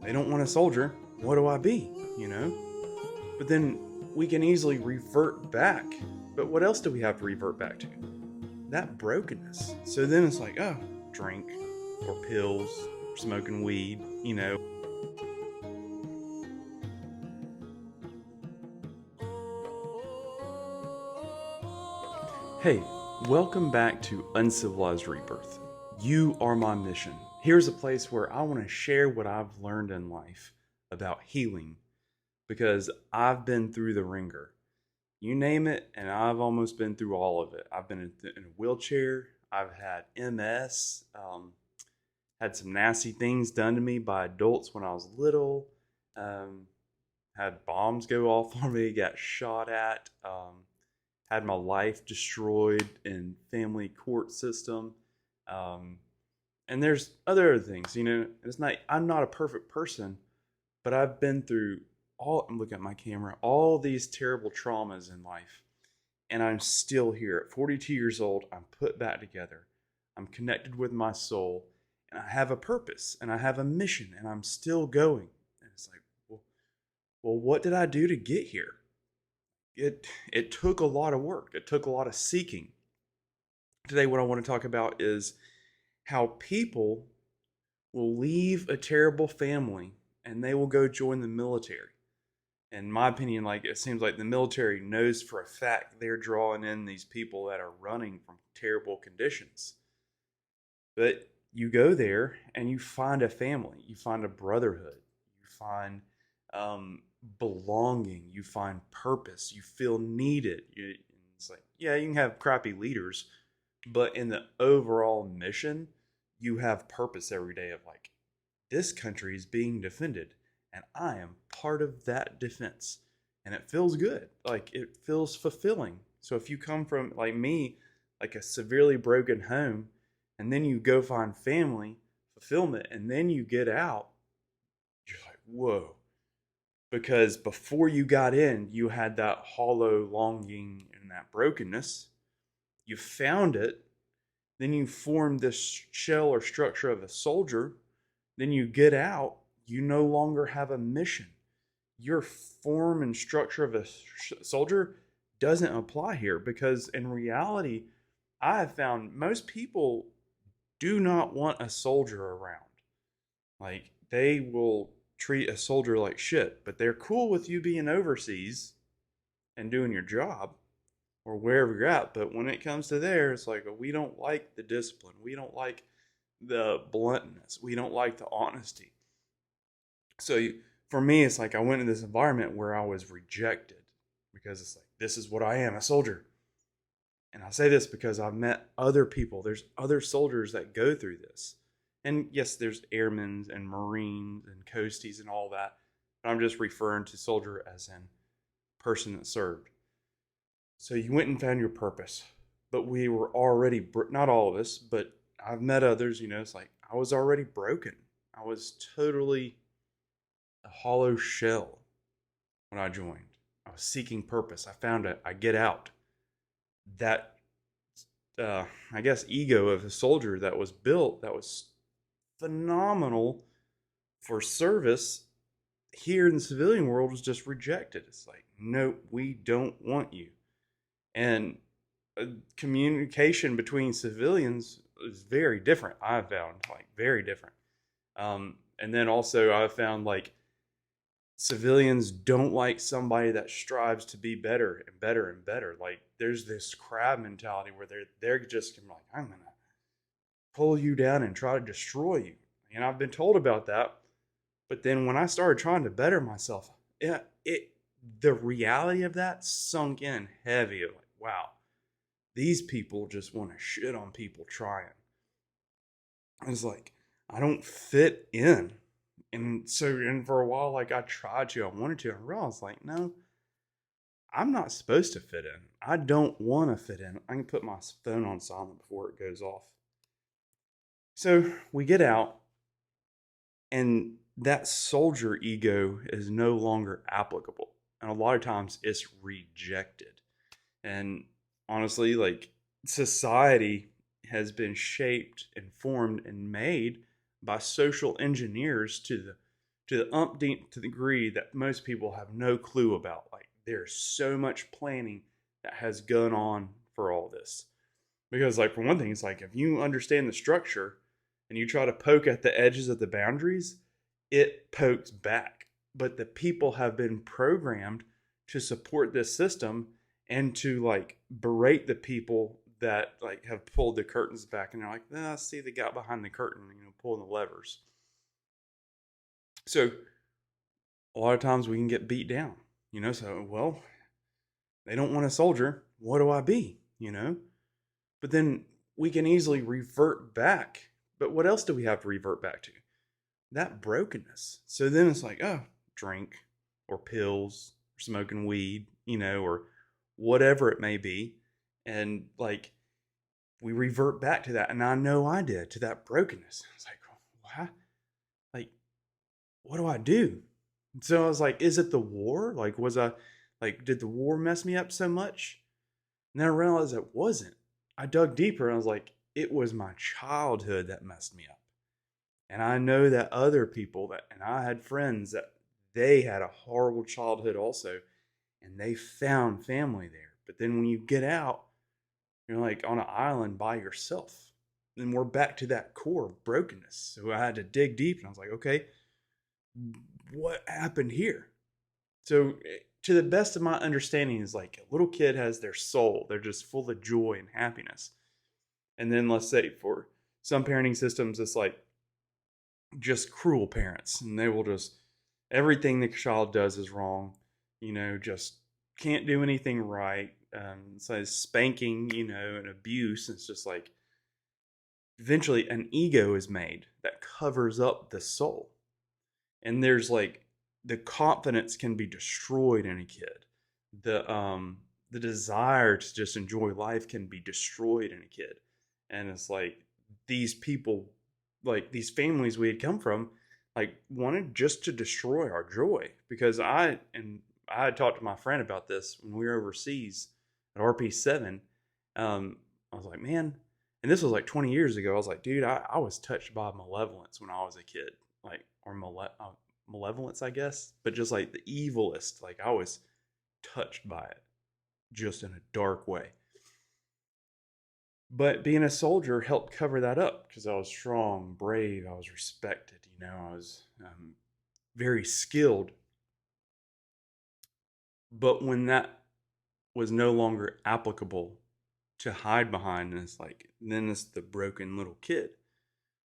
They don't want a soldier. What do I be? You know? But then we can easily revert back. But what else do we have to revert back to? That brokenness. So then it's like, oh, drink or pills, smoking weed. Hey, welcome back to Uncivilized Rebirth. You are my mission. Here's a place where I want to share what I've learned in life about healing because I've been through the ringer. You name it, and I've almost been through all of it. I've been in a wheelchair. I've had MS, had some nasty things done to me by adults when I was little, um, had bombs go off on me, got shot at, had my life destroyed in family court system. Um, and there's other things. It's not, I'm not a perfect person, but I've been through I'm looking at my camera, all these terrible traumas in life. And I'm still here at 42 years old. I'm put back together. I'm connected with my soul, and I have a purpose and I have a mission, and I'm still going. And it's like, well, what did I do to get here? It took a lot of work. It took a lot of seeking. Today, what I want to talk about is how people will leave a terrible family and they will go join the military. In my opinion, like it seems like the military knows for a fact they're drawing in these people that are running from terrible conditions. But you go there and you find a family, you find a brotherhood, you find belonging, you find purpose, you feel needed. It's like, yeah, you can have crappy leaders, but in the overall mission, you have purpose every day of like, this country is being defended and I am part of that defense. And it feels good. Like it feels fulfilling. So if you come from like me, like a severely broken home, and then you go find family, fulfillment, and then you get out, you're like, whoa. Because before you got in, you had that hollow longing and that brokenness. You found it. Then you formed this shell or structure of a soldier. Then you get out. You no longer have a mission. Your form and structure of a soldier doesn't apply here because in reality, I have found most people do not want a soldier around. Like they will treat a soldier like shit, but they're cool with you being overseas and doing your job or wherever you're at. But when it comes to there, it's like, we don't like the discipline. We don't like the bluntness. We don't like the honesty. So for me, it's like I went into this environment where I was rejected because it's like, this is what I am, a soldier. And I say this because I've met other people. There's other soldiers that go through this. And yes, there's airmen and Marines and coasties and all that. But I'm just referring to soldier as in person that served. So you went and found your purpose. But we were already, not all of us, but I've met others, it's like I was already broken. I was totally a hollow shell when I joined. I was seeking purpose. I found it. I get out. That, I guess, ego of a soldier that was built, that was phenomenal for service here in the civilian world was just rejected. It's like, no, we don't want you. And communication between civilians is very different. I've found like very different. And then also I've found like civilians don't like somebody that strives to be better and better and better. Like there's this crab mentality where they're just like, I'm gonna pull you down and try to destroy you. And I've been told about that. But then when I started trying to better myself, the reality of that sunk in heavy. Like, wow, these people just want to shit on people trying. It's like, I don't fit in. And for a while, like I tried to, I wanted to, and I realized like, no, I'm not supposed to fit in. I don't want to fit in. I can put my phone on silent before it goes off. So we get out, and that soldier ego is no longer applicable. And a lot of times it's rejected. And honestly, like society has been shaped and formed and made by social engineers to the umpteenth degree that most people have no clue about. Like, there's so much planning that has gone on for all this. Because, like, for one thing, it's like if you understand the structure and you try to poke at the edges of the boundaries, it pokes back. But the people have been programmed to support this system and to, like, berate the people that, like, have pulled the curtains back, and they're like, I see the guy behind the curtain, pulling the levers. So a lot of times we can get beat down, so, well, they don't want a soldier. What do I be, But then we can easily revert back. But what else do we have to revert back to? That brokenness. So then it's like, oh, drink or pills or smoking weed, or whatever it may be. And, like, we revert back to that. And I know I did, to that brokenness. It's like, what? Like, what do I do? So I was like, is it the war? Like, did the war mess me up so much? And then I realized it wasn't. I dug deeper and I was like, it was my childhood that messed me up. And I know that other people and I had friends that they had a horrible childhood also, and they found family there. But then when you get out, you're like on an island by yourself. Then we're back to that core of brokenness. So I had to dig deep, and I was like, okay, what happened here? So to the best of my understanding is, like, a little kid has their soul. They're just full of joy and happiness. And then let's say for some parenting systems, it's like just cruel parents, and they will just, everything the child does is wrong, just can't do anything right. So spanking, and abuse. It's just like eventually an ego is made that covers up the soul. And there's, like, the confidence can be destroyed in a kid. The desire to just enjoy life can be destroyed in a kid. And it's like these people, like these families we had come from, like, wanted just to destroy our joy. Because I had talked to my friend about this when we were overseas at RP7. I was like, man, and this was like 20 years ago. I was like, dude, I was touched by malevolence when I was a kid, like, or malevolence, I guess, but just like the evilest. Like, I was touched by it, just in a dark way. But being a soldier helped cover that up because I was strong, brave, I was respected, I was very skilled. But when that was no longer applicable to hide behind, and it's like, then it's the broken little kid.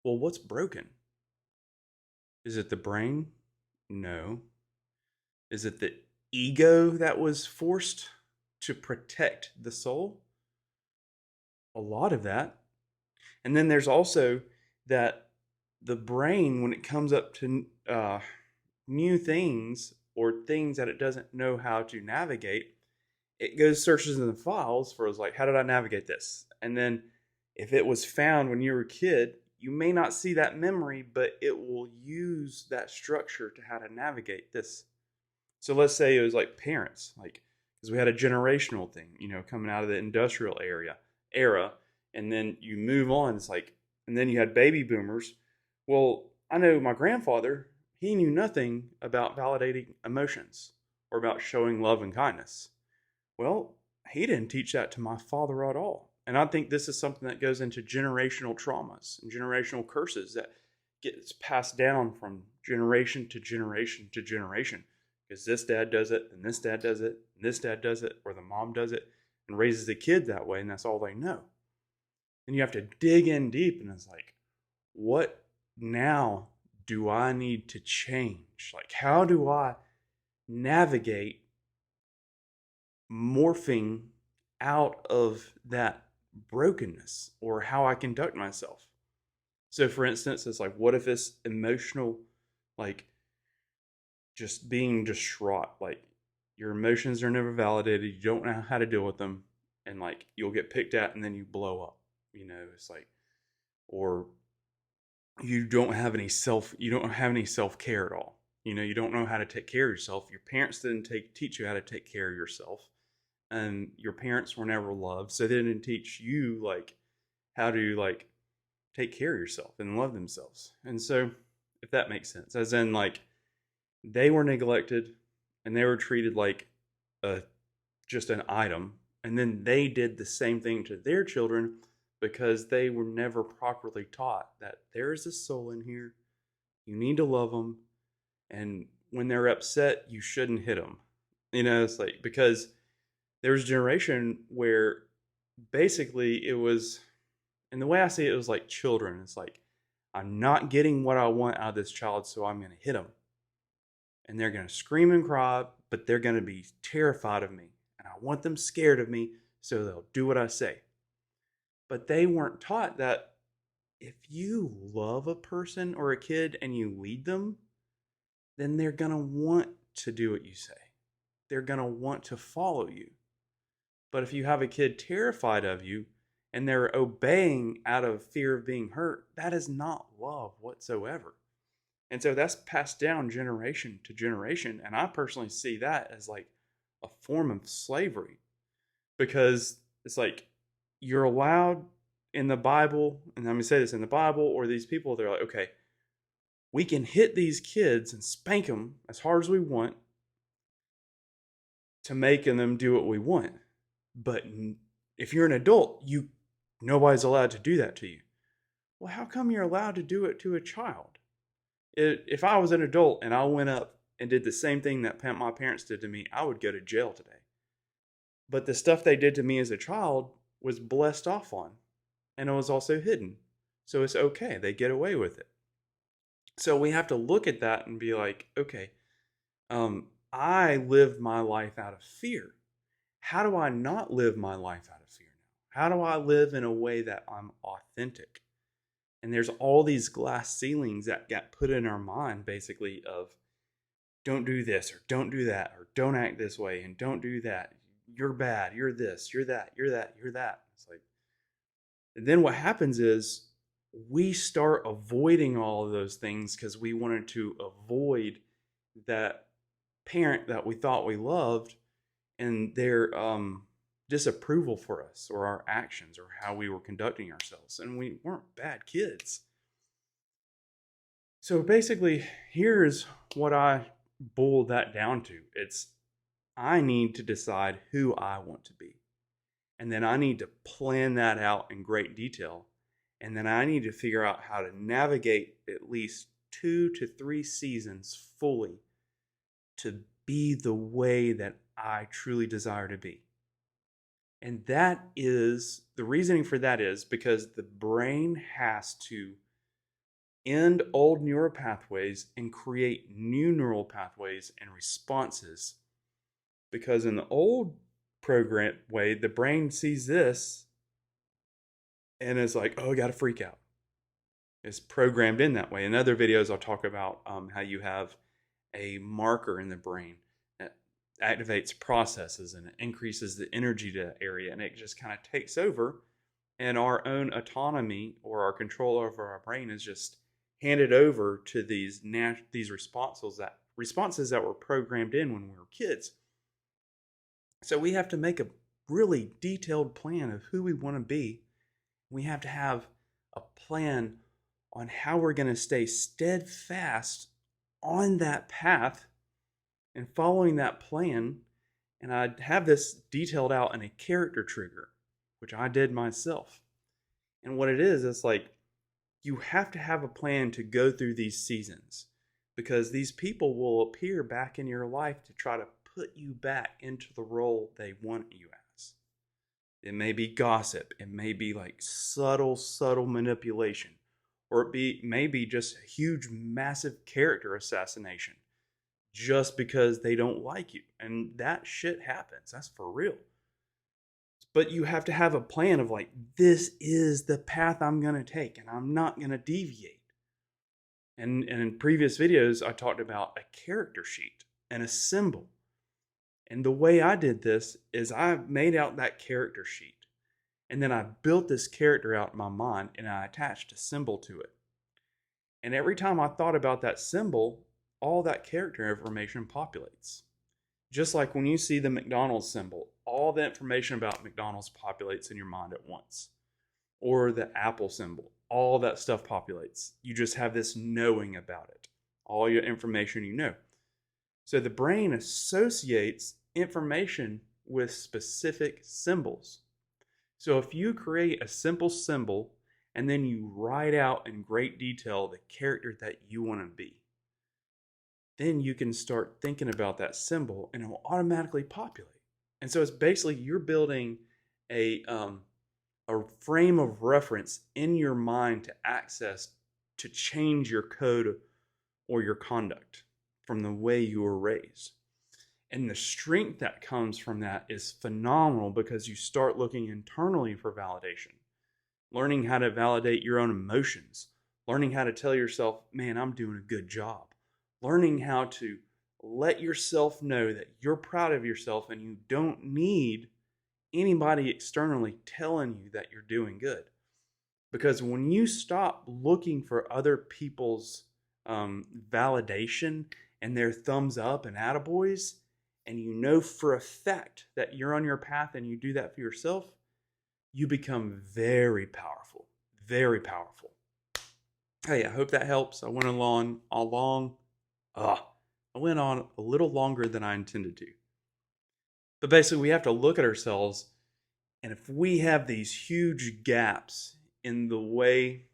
Well, what's broken? Is it the brain? No. Is it the ego that was forced to protect the soul? A lot of that. And then there's also that the brain, when it comes up to new things or things that it doesn't know how to navigate, it goes searches in the files for, like, how did I navigate this? And then if it was found when you were a kid, you may not see that memory, but it will use that structure to how to navigate this. So let's say it was like parents, like, because we had a generational thing, coming out of the industrial era, and then you move on. It's like, and then you had baby boomers. Well, I know my grandfather, he knew nothing about validating emotions or about showing love and kindness. Well, he didn't teach that to my father at all. And I think this is something that goes into generational traumas and generational curses that gets passed down from generation to generation to generation. Because this dad does it, and this dad does it, and this dad does it, or the mom does it, and raises the kid that way, and that's all they know. And you have to dig in deep, and it's like, what now do I need to change? Like, how do I navigate morphing out of that brokenness, or how I conduct myself? So for instance, it's like, what if it's emotional, like, just being distraught, like, your emotions are never validated, you don't know how to deal with them, and, like, you'll get picked at and then you blow up. It's like, or you don't have any self-care at all. You don't know how to take care of yourself. Your parents didn't teach you how to take care of yourself, and your parents were never loved, so they didn't teach you, like, how to, like, take care of yourself and love themselves. And so, if that makes sense, as in, like, They were neglected and they were treated like a just an item. And then they did the same thing to their children because they were never properly taught that there is a soul in here. You need to love them. And when they're upset, you shouldn't hit them. It's like, because there was a generation where basically it was, and the way I see it, it was like children. It's like, I'm not getting what I want out of this child, so I'm going to hit them. And they're going to scream and cry, but they're going to be terrified of me. And I want them scared of me, so they'll do what I say. But they weren't taught that if you love a person or a kid and you lead them, then they're going to want to do what you say. They're going to want to follow you. But if you have a kid terrified of you and they're obeying out of fear of being hurt, that is not love whatsoever. And so that's passed down generation to generation. And I personally see that as like a form of slavery, because it's like you're allowed in the Bible, and I'm going to say this in the Bible, or these people, they're like, okay, we can hit these kids and spank them as hard as we want to making them do what we want. But if you're an adult, nobody's allowed to do that to you. Well, how come you're allowed to do it to a child? If I was an adult and I went up and did the same thing that my parents did to me, I would go to jail today. But the stuff they did to me as a child was blessed off on, and it was also hidden. So it's okay. They get away with it. So we have to look at that and be like, okay, I live my life out of fear. How do I not live my life out of fear now? How do I live in a way that I'm authentic? And there's all these glass ceilings that got put in our mind, basically, of don't do this or don't do that or don't act this way and don't do that. You're bad. You're this. You're that. You're that. You're that. It's like, and then what happens is we start avoiding all of those things because we wanted to avoid that parent that we thought we loved and their disapproval for us or our actions or how we were conducting ourselves. And we weren't bad kids. So basically, here's what I boiled that down to. It's I need to decide who I want to be. And then I need to plan that out in great detail. And then I need to figure out how to navigate at least 2 to 3 seasons fully to be the way that I truly desire to be. And that is, the reasoning for that is because the brain has to end old neural pathways and create new neural pathways and responses. Because in the old program way, the brain sees this and is like, oh, I got to freak out. It's programmed in that way. In other videos, I'll talk about how you have a marker in the brain that activates processes and it increases the energy to area, and it just kind of takes over. And our own autonomy or our control over our brain is just handed over to these responses that were programmed in when we were kids. So we have to make a really detailed plan of who we want to be. We have to have a plan on how we're going to stay steadfast on that path and following that plan. And I have this detailed out in a character trigger, which I did myself. And what it is, it's like you have to have a plan to go through these seasons because these people will appear back in your life to try to put you back into the role they want you as. It may be gossip. It may be like subtle manipulation. Or it may be just a huge, massive character assassination just because they don't like you. And that shit happens. That's for real. But you have to have a plan of like, this is the path I'm going to take and I'm not going to deviate. And in previous videos, I talked about a character sheet and a symbol. And the way I did this is I made out that character sheet. And then I built this character out in my mind and I attached a symbol to it. And every time I thought about that symbol, all that character information populates. Just like when you see the McDonald's symbol, all the information about McDonald's populates in your mind at once. Or the Apple symbol, all that stuff populates. You just have this knowing about it. All your information you know. So the brain associates information with specific symbols. So if you create a simple symbol and then you write out in great detail the character that you want to be, then you can start thinking about that symbol and it will automatically populate. And so it's basically you're building a frame of reference in your mind to access to change your code or your conduct from the way you were raised. And the strength that comes from that is phenomenal because you start looking internally for validation, learning how to validate your own emotions, learning how to tell yourself, man, I'm doing a good job, learning how to let yourself know that you're proud of yourself and you don't need anybody externally telling you that you're doing good. Because when you stop looking for other people's validation and their thumbs up and attaboys, and you know for a fact that you're on your path and you do that for yourself, you become very powerful, very powerful. Hey, I hope that helps. I went I went on a little longer than I intended to. But basically, we have to look at ourselves, and if we have these huge gaps in the way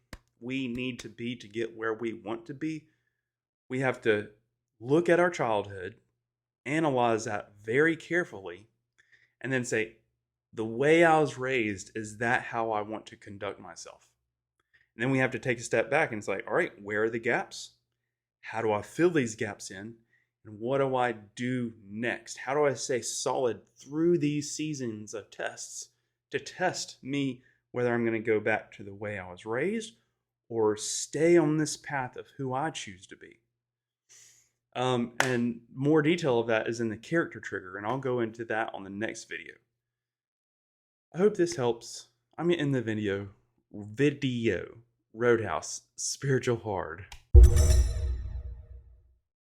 we need to be to get where we want to be, we have to look at our childhood, analyze that very carefully, and then say, the way I was raised, is that how I want to conduct myself? And then we have to take a step back and say, all right, where are the gaps? How do I fill these gaps in? And what do I do next? How do I stay solid through these seasons of tests to test me whether I'm going to go back to the way I was raised or stay on this path of who I choose to be? And more detail of that is in the character trigger, and I'll go into that on the next video. I hope this helps. I'm in the video Roadhouse Spiritual Hard.